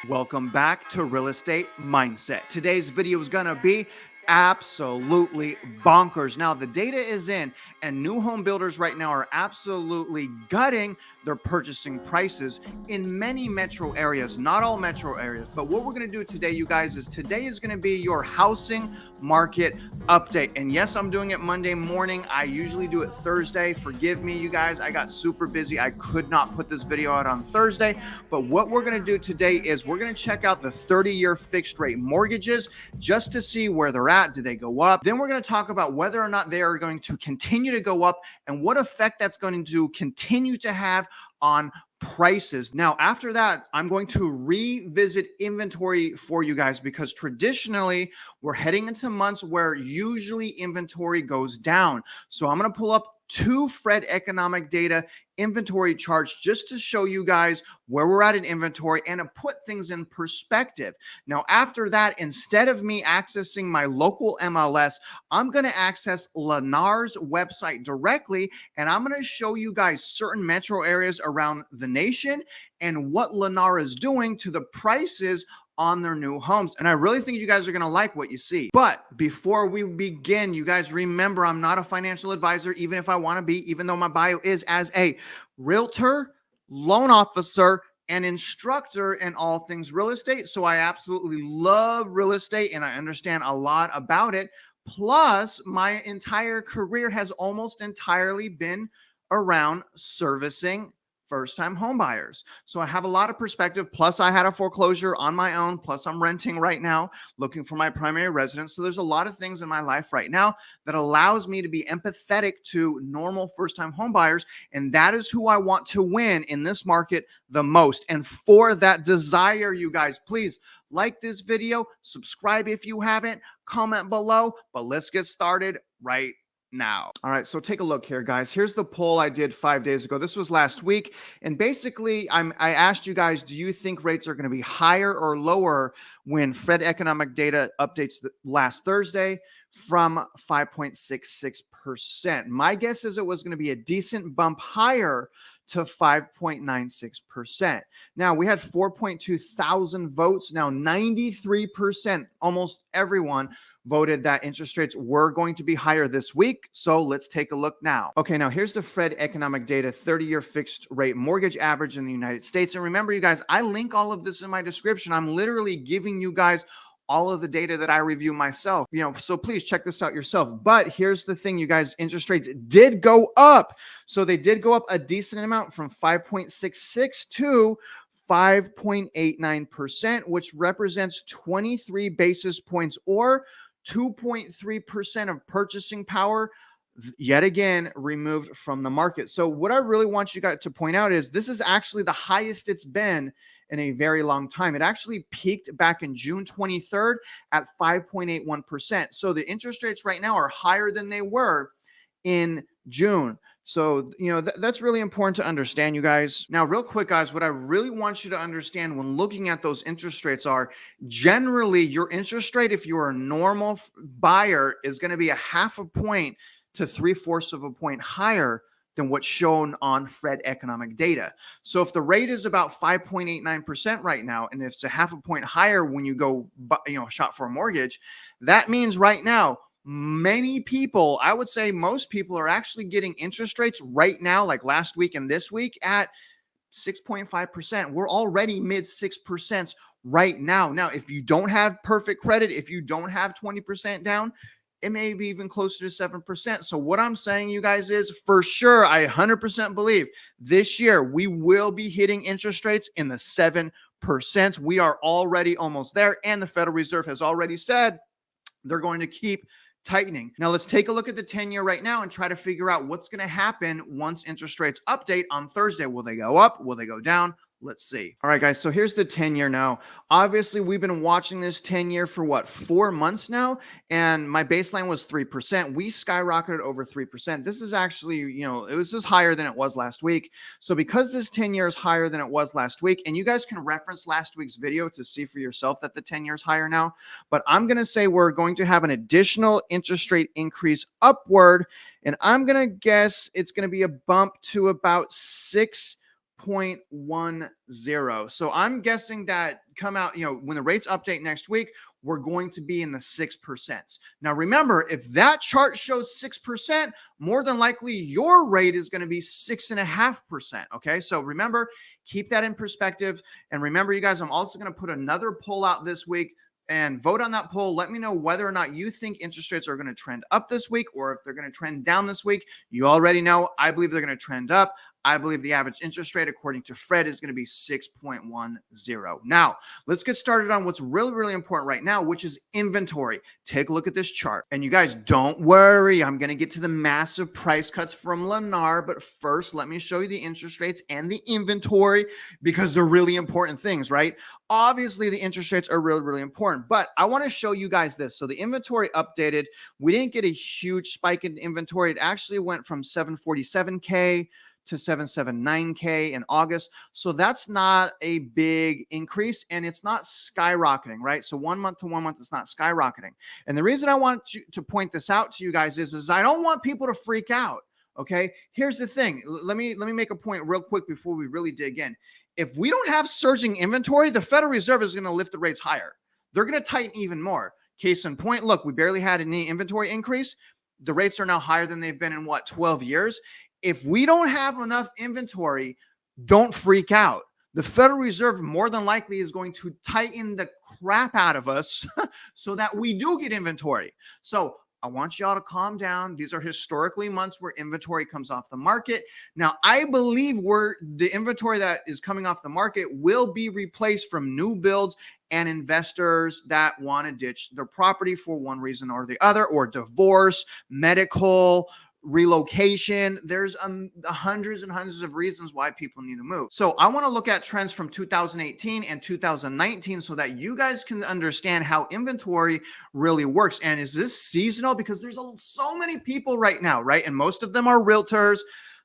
Welcome back to Real Estate Mindset. Today's video is gonna be absolutely bonkers. Now, the data is in, and new home builders right now are absolutely gutting their purchasing prices in many metro areas, not all metro areas. But what we're gonna do today, you guys, is today is gonna be your housing market update. And yes, I'm doing it Monday morning. I usually do it Thursday. Forgive me, you guys. I got super busy. I could not put this video out on Thursday. But what we're going to do today is we're going to check out the 30-year fixed rate mortgages just to see where they're at. Do they go up? Then we're going to talk about whether or not they are going to continue to go up and what effect that's going to continue to have on prices. Now, after that, I'm going to revisit inventory for you guys because traditionally we're heading into months where usually inventory goes down. So I'm going to pull up two Fred economic data inventory charts just to show you guys where we're at in inventory and to put things in perspective. Now, after that, instead of me accessing my local MLS, I'm going to access Lennar's website directly, and I'm going to show you guys certain metro areas around the nation and what Lennar is doing to the prices on their new homes. And I really think you guys are going to like what you see. But before we begin, you guys remember I'm not a financial advisor, even if I want to be, even though my bio is as a realtor, loan officer, and instructor in all things real estate. So I absolutely love real estate and I understand a lot about it. Plus, my entire career has almost entirely been around servicing first-time home buyers. So I have a lot of perspective. Plus, I had a foreclosure on my own. Plus, I'm renting right now, looking for my primary residence. So there's a lot of things in my life right now that allows me to be empathetic to normal first-time home buyers. And that is who I want to win in this market the most. And for that desire, you guys, please like this video, subscribe if you haven't, comment below, but let's get started right now. All right, so take a look here, guys. Here's the poll I did 5 days ago. This was last week. And basically, I asked you guys, do you think rates are going to be higher or lower when Fed economic data updates last Thursday from 5.66%? My guess is it was going to be a decent bump higher to 5.96%. Now, we had 4.2 thousand votes. Now, 93%, almost everyone, voted that interest rates were going to be higher this week. So let's take a look now. Okay, now here's the Fed economic data 30-year fixed rate mortgage average in the United States. And remember, you guys, I link all of this in my description. I'm literally giving you guys all of the data that I review myself, so please check this out yourself. But here's the thing, you guys, interest rates did go up. So they did go up a decent amount from 5.66 to 5.89%, which represents 23 basis points or 2.3% of purchasing power, yet again, removed from the market. So what I really want you guys to point out is this is actually the highest it's been in a very long time. It actually peaked back in June 23rd at 5.81%. So the interest rates right now are higher than they were in June. So, that's really important to understand, you guys. Now, real quick, guys, what I really want you to understand when looking at those interest rates are generally your interest rate, if you're a normal buyer, is going to be a 0.5 point to 3/4 of a point higher than what's shown on Fed economic data. So if the rate is about 5.89% right now, and if it's a 0.5 point higher when you go, shop for a mortgage, that means right now, many people, I would say most people, are actually getting interest rates right now, like last week and this week, at 6.5%. We're already mid 6% right now. Now, if you don't have perfect credit, if you don't have 20% down, it may be even closer to 7%. So what I'm saying, you guys, is for sure, I 100% believe this year we will be hitting interest rates in the 7%. We are already almost there. And the Federal Reserve has already said they're going to keep tightening. Now let's take a look at the 10-year right now and try to figure out what's going to happen once interest rates update on Thursday. Will they go up? Will they go down? Let's see. All right, guys. So here's the 10-year now. Obviously, we've been watching this 10-year for what, 4 months now? And my baseline was 3%. We skyrocketed over 3%. This is actually, it was just higher than it was last week. So because this 10-year is higher than it was last week, and you guys can reference last week's video to see for yourself that the 10-year is higher now. But I'm going to say we're going to have an additional interest rate increase upward. And I'm going to guess it's going to be a bump to about 6 6.10. So I'm guessing that come out, when the rates update next week, we're going to be in the 6%. Now, remember, if that chart shows 6%, more than likely your rate is going to be 6.5%. Okay. So remember, keep that in perspective. And remember, you guys, I'm also going to put another poll out this week and vote on that poll. Let me know whether or not you think interest rates are going to trend up this week or if they're going to trend down this week. You already know, I believe they're going to trend up. I believe the average interest rate, according to Fred, is going to be 6.10. Now, let's get started on what's really, really important right now, which is inventory. Take a look at this chart. And you guys, don't worry. I'm going to get to the massive price cuts from Lennar. But first, let me show you the interest rates and the inventory because they're really important things, right? Obviously, the interest rates are really, really important. But I want to show you guys this. So the inventory updated. We didn't get a huge spike in inventory. It actually went from 747K to 779K in August. So that's not a big increase and it's not skyrocketing, right? So 1 month to 1 month, it's not skyrocketing. And the reason I want to point this out to you guys is I don't want people to freak out. Okay. Here's the thing. Let me make a point real quick before we really dig in. If we don't have surging inventory, the Federal Reserve is going to lift the rates higher. They're going to tighten even more. Case in point, look, we barely had any inventory increase. The rates are now higher than they've been in 12 years. If we don't have enough inventory, don't freak out. The Federal Reserve more than likely is going to tighten the crap out of us so that we do get inventory. So I want y'all to calm down. These are historically months where inventory comes off the market. Now, I believe the inventory that is coming off the market will be replaced from new builds and investors that want to ditch their property for one reason or the other, or divorce, medical, relocation. There's hundreds and hundreds of reasons why people need to move. So I want to look at trends from 2018 and 2019 so that you guys can understand how inventory really works. And is this seasonal? Because there's so many people right now, right? And most of them are realtors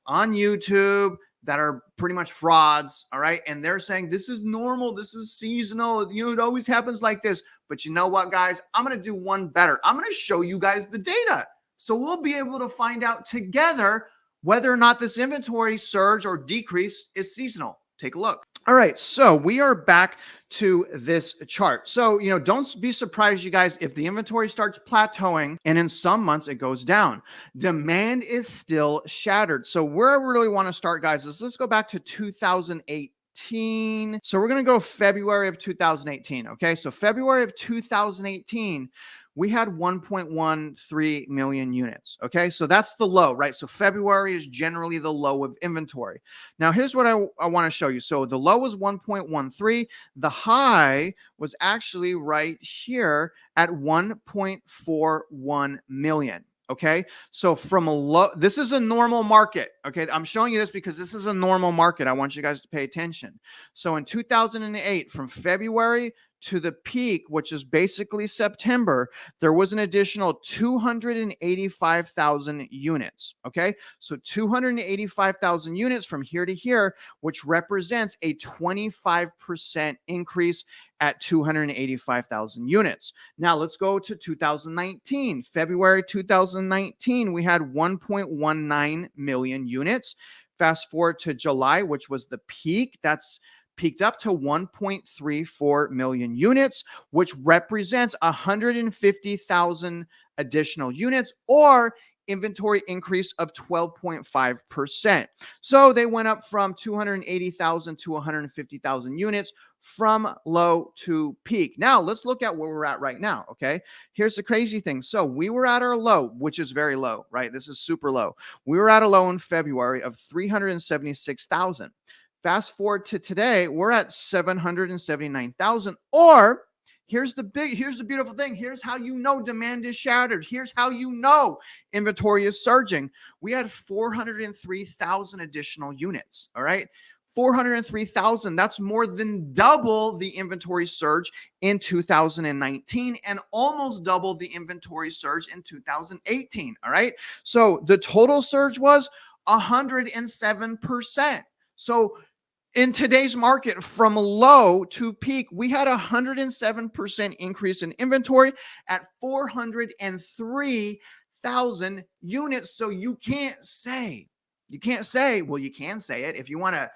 on YouTube that are pretty much frauds. All right. And they're saying this is normal. This is seasonal. It always happens like this. But you know what, guys? I'm going to do one better. I'm going to show you guys the data. So we'll be able to find out together whether or not this inventory surge or decrease is seasonal. Take a look. All right, so we are back to this chart. So, don't be surprised, you guys, if the inventory starts plateauing and in some months it goes down. Demand is still shattered. So where I really want to start, guys, is let's go back to 2018. So we're going to go February of 2018. Okay, so February of 2018, we had 1.13 million units. Okay, so that's the low, right? So February is generally the low of inventory. Now, here's what I want to show you. So the low was 1.13. The high was actually right here at 1.41 million. Okay, so from a low, this is a normal market. Okay, I'm showing you this because this is a normal market. I want you guys to pay attention. So in 2008, from February to the peak, which is basically September, there was an additional 285,000 units. Okay, so 285,000 units from here to here, which represents a 25% increase at 285,000 units. Now let's go to 2019. February 2019, we had 1.19 million units. Fast forward to July, which was the peak. That's peaked up to 1.34 million units, which represents 150,000 additional units, or inventory increase of 12.5%. So they went up from 280,000 to 150,000 units from low to peak. Now let's look at where we're at right now. Okay, here's the crazy thing. So we were at our low, which is very low, right? This is super low. We were at a low in February of 376,000. Fast forward to today, we're at 779,000. Or here's the beautiful thing. Here's how you know demand is shattered. Here's how you know inventory is surging. We had 403,000 additional units. All right. 403,000. That's more than double the inventory surge in 2019 and almost double the inventory surge in 2018. All right. So the total surge was 107%. So in today's market, from low to peak, we had a 107% increase in inventory at 403,000 units. So you can't say, well, you can say it if you want to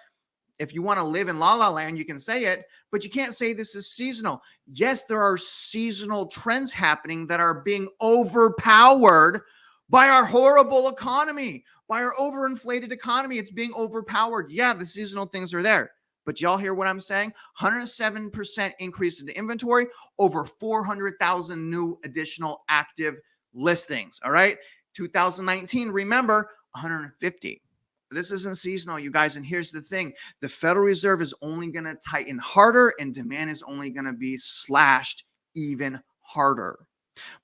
If you want to live in La La Land, you can say it, but you can't say this is seasonal. Yes, there are seasonal trends happening that are being overpowered by our horrible economy, by our overinflated economy. It's being overpowered. Yeah, the seasonal things are there. But y'all hear what I'm saying? 107% increase in the inventory, over 400,000 new additional active listings. All right. 2019, remember, 150. This isn't seasonal, you guys. And here's the thing. The Federal Reserve is only going to tighten harder, and demand is only going to be slashed even harder.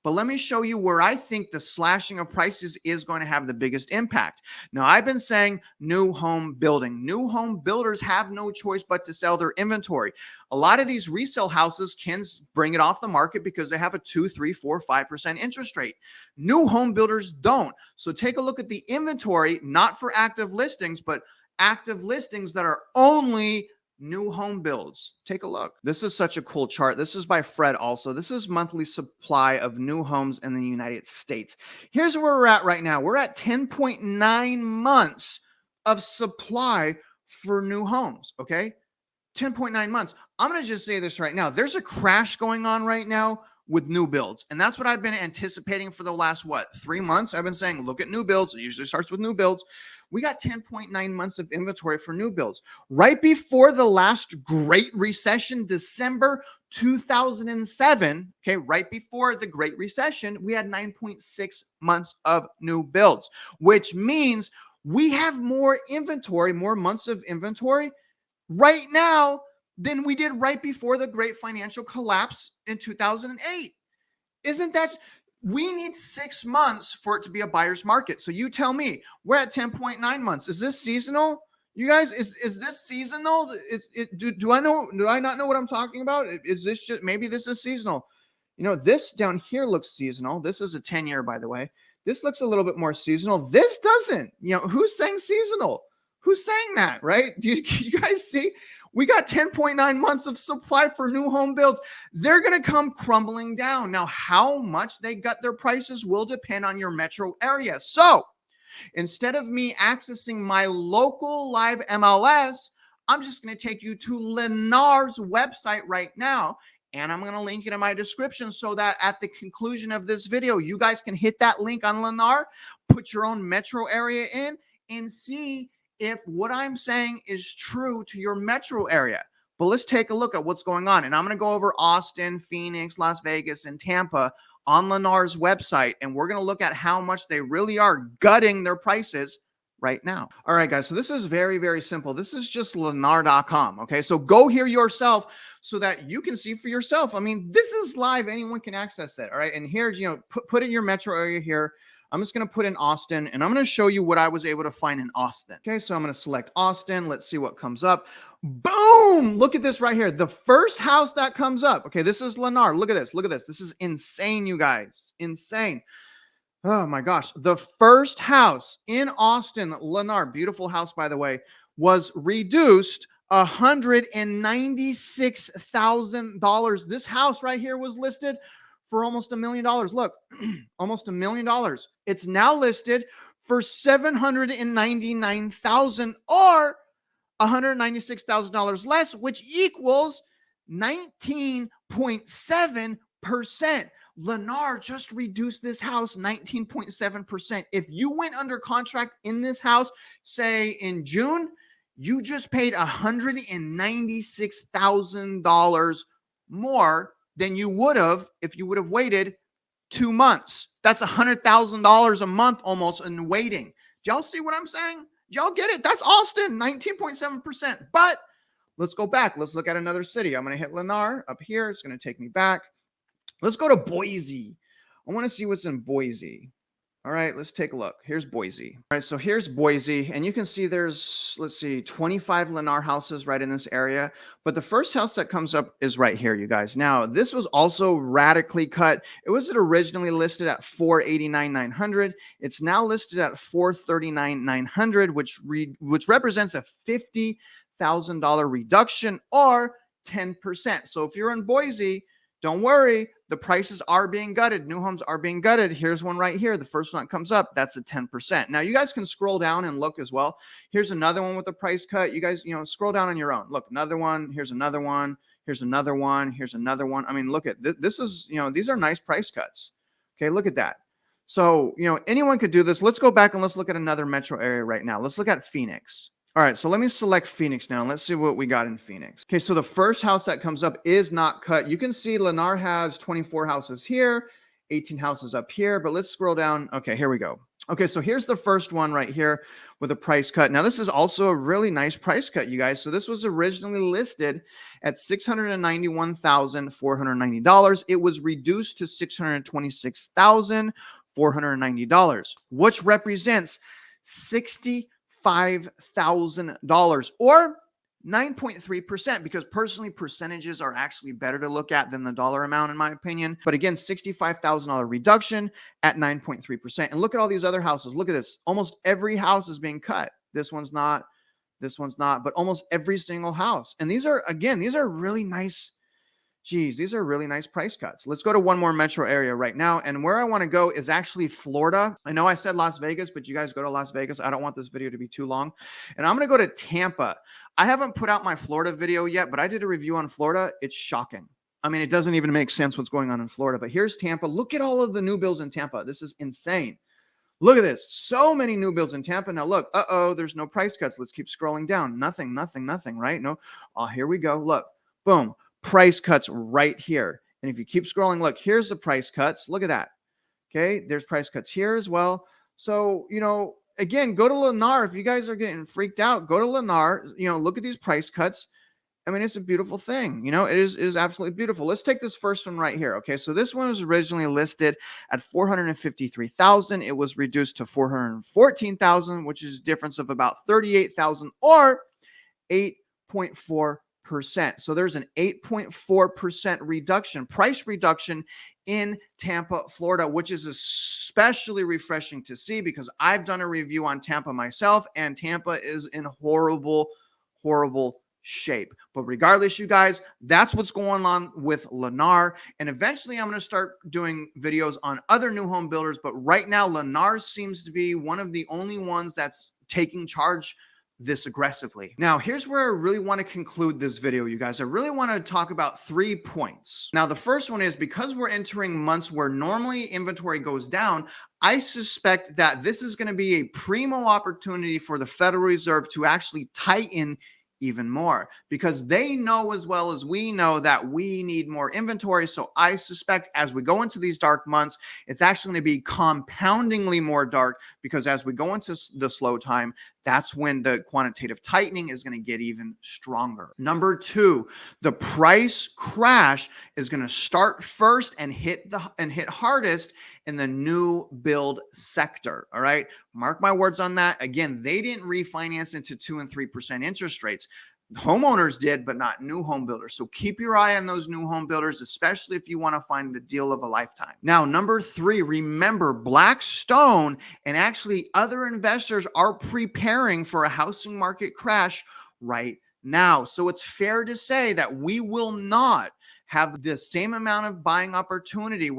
But let me show you where I think the slashing of prices is going to have the biggest impact. Now, I've been saying new home building. New home builders have no choice but to sell their inventory. A lot of these resale houses can bring it off the market because they have a 2, 3, 4, 5% interest rate. New home builders don't. So take a look at the inventory, not for active listings, but active listings that are only new home builds. Take a look. This is such a cool chart. This is by Fred also. This is monthly supply of new homes in the United States. Here's where we're at right now. We're at 10.9 months of supply for new homes, okay? 10.9 months. I'm going to just say this right now. There's a crash going on right now with new builds. And that's what I've been anticipating for the last, 3 months? I've been saying, look at new builds. It usually starts with new builds. We got 10.9 months of inventory for new builds. Right before the last Great Recession, December 2007, okay, right before the Great Recession, we had 9.6 months of new builds, which means we have more inventory, more months of inventory right now than we did right before the great financial collapse in 2008. Isn't that, we need 6 months for it to be a buyer's market. So you tell me, we're at 10.9 months. Is this seasonal? You guys, is this seasonal? Do I not know what I'm talking about? Is this just, maybe this is seasonal? You know, this down here looks seasonal. This is a 10-year, by the way. This looks a little bit more seasonal. This doesn't. You know, who's saying seasonal? Who's saying that, right? Do you guys see? We got 10.9 months of supply for new home builds. They're going to come crumbling down. Now, how much they gut their prices will depend on your metro area. So instead of me accessing my local live MLS, I'm just going to take you to Lennar's website right now. And I'm going to link it in my description so that at the conclusion of this video, you guys can hit that link on Lennar, put your own metro area in, and see if what I'm saying is true to your metro area. But let's take a look at what's going on. And I'm going to go over Austin, Phoenix, Las Vegas, and Tampa on Lennar's website. And we're going to look at how much they really are gutting their prices right now. All right, guys. So this is very, very simple. This is just Lennar.com. Okay. So go here yourself so that you can see for yourself. I mean, this is live. Anyone can access it. All right. And here's, put in your metro area here. I'm just going to put in Austin, and I'm going to show you what I was able to find in Austin. Okay, so I'm going to select Austin. Let's see what comes up. Boom! Look at this right here. The first house that comes up. Okay, this is Lennar. Look at this. Look at this. This is insane, you guys. Insane. Oh, my gosh. The first house in Austin, Lennar, beautiful house, by the way, was reduced $196,000. This house right here was listed for almost $1 million. Look, almost $1 million. It's now listed for $799,000 or $196,000 less, which equals 19.7%. Lennar just reduced this house 19.7%. If you went under contract in this house, say in June, you just paid $196,000 more than you would have if you would have waited 2 months. That's $100,000 a month almost in waiting. Do y'all see what I'm saying? Do y'all get it? That's Austin, 19.7%. But let's go back. Let's look at another city. I'm going to hit Lennar up here. It's going to take me back. Let's go to Boise. I want to see what's in Boise. All right, let's take a look. Here's Boise. All right, so here's Boise, and you can see there's, 25 Lennar houses right in this area. But the first house that comes up is right here, you guys. Now, this was also radically cut. It was originally listed at $489,900. It's now listed at $439,900, which represents a $50,000 reduction or 10%. So if you're in Boise, don't worry, the prices are being gutted. New homes are being gutted. Here's one right here. The first one that comes up, that's a 10%. Now you guys can scroll down and look as well. Here's another one with a price cut. You guys, scroll down on your own. Look, another one. Here's another one. Here's another one. Here's another one. I mean, look at this is, these are nice price cuts. Okay, look at that. So, anyone could do this. Let's go back and let's look at another metro area right now. Let's look at Phoenix. All right, so let me select Phoenix now. Let's see what we got in Phoenix. Okay, so the first house that comes up is not cut. You can see Lennar has 24 houses here, 18 houses up here, but let's scroll down. Okay, here we go. Okay, so here's the first one right here with a price cut. Now, this is also a really nice price cut, you guys. So this was originally listed at $691,490. It was reduced to $626,490, which represents $65,000 or 9.3%, because personally percentages are actually better to look at than the dollar amount in my opinion. But again, $65,000 reduction at 9.3%. And look at all these other houses. Look at this. Almost every house is being cut. This one's not, but almost every single house. And these are really nice. Geez, these are really nice price cuts. Let's go to one more metro area right now. And where I want to go is actually Florida. I know I said Las Vegas, but you guys go to Las Vegas. I don't want this video to be too long. And I'm going to go to Tampa. I haven't put out my Florida video yet, but I did a review on Florida. It's shocking. I mean, it doesn't even make sense what's going on in Florida. But here's Tampa. Look at all of the new builds in Tampa. This is insane. Look at this. So many new builds in Tampa. Now look, there's no price cuts. Let's keep scrolling down. Nothing, right? No. Oh, here we go. Look, boom. Price cuts right here. And if you keep scrolling, look, here's the price cuts. Look at that. Okay, there's price cuts here as well. So, again, go to Lennar. If you guys are getting freaked out, go to Lennar, look at these price cuts. I mean, it's a beautiful thing. It is absolutely beautiful. Let's take this first one right here. Okay, so this one was originally listed at $453,000. It was reduced to $414,000, which is a difference of about $38,000 or 8.4%. So there's an 8.4% reduction, price reduction in Tampa, Florida, which is especially refreshing to see because I've done a review on Tampa myself, and Tampa is in horrible, horrible shape. But regardless, you guys, that's what's going on with Lennar. And eventually I'm going to start doing videos on other new home builders. But right now, Lennar seems to be one of the only ones that's taking charge this aggressively. Now, here's where I really want to conclude this video, you guys. I really want to talk about 3 points. Now, the first one is because we're entering months where normally inventory goes down, I suspect that this is going to be a primo opportunity for the Federal Reserve to actually tighten even more, because they know as well as we know that we need more inventory. So I suspect as we go into these dark months, it's actually going to be compoundingly more dark, because as we go into the slow time, that's when the quantitative tightening is going to get even stronger. Number 2, the price crash is going to start first and hit hardest in the new build sector. All right. Mark my words on that. Again, they didn't refinance into 2 and 3% interest rates. Homeowners did, but not new home builders. So keep your eye on those new home builders, especially if you want to find the deal of a lifetime. Now, number 3, remember Blackstone and actually other investors are preparing for a housing market crash right now. So it's fair to say that we will not have the same amount of buying opportunity,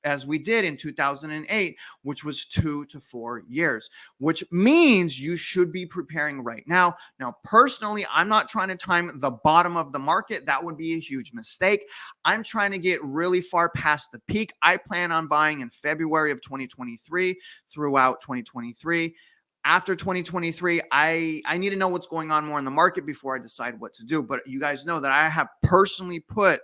as we did in 2008, which was 2 to 4 years, which means you should be preparing right now. Now, personally, I'm not trying to time the bottom of the market. That would be a huge mistake. I'm trying to get really far past the peak. I plan on buying in February of 2023 throughout 2023. After 2023, I need to know what's going on more in the market before I decide what to do. But you guys know that I have personally put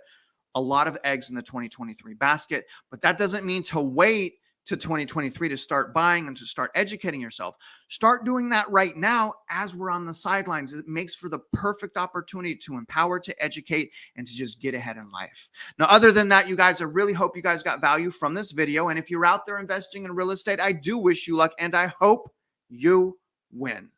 a lot of eggs in the 2023 basket, but that doesn't mean to wait to 2023 to start buying and to start educating yourself. Start doing that right now as we're on the sidelines. It makes for the perfect opportunity to empower, to educate, and to just get ahead in life. Now, other than that, you guys, I really hope you guys got value from this video. And if you're out there investing in real estate, I do wish you luck and I hope you win.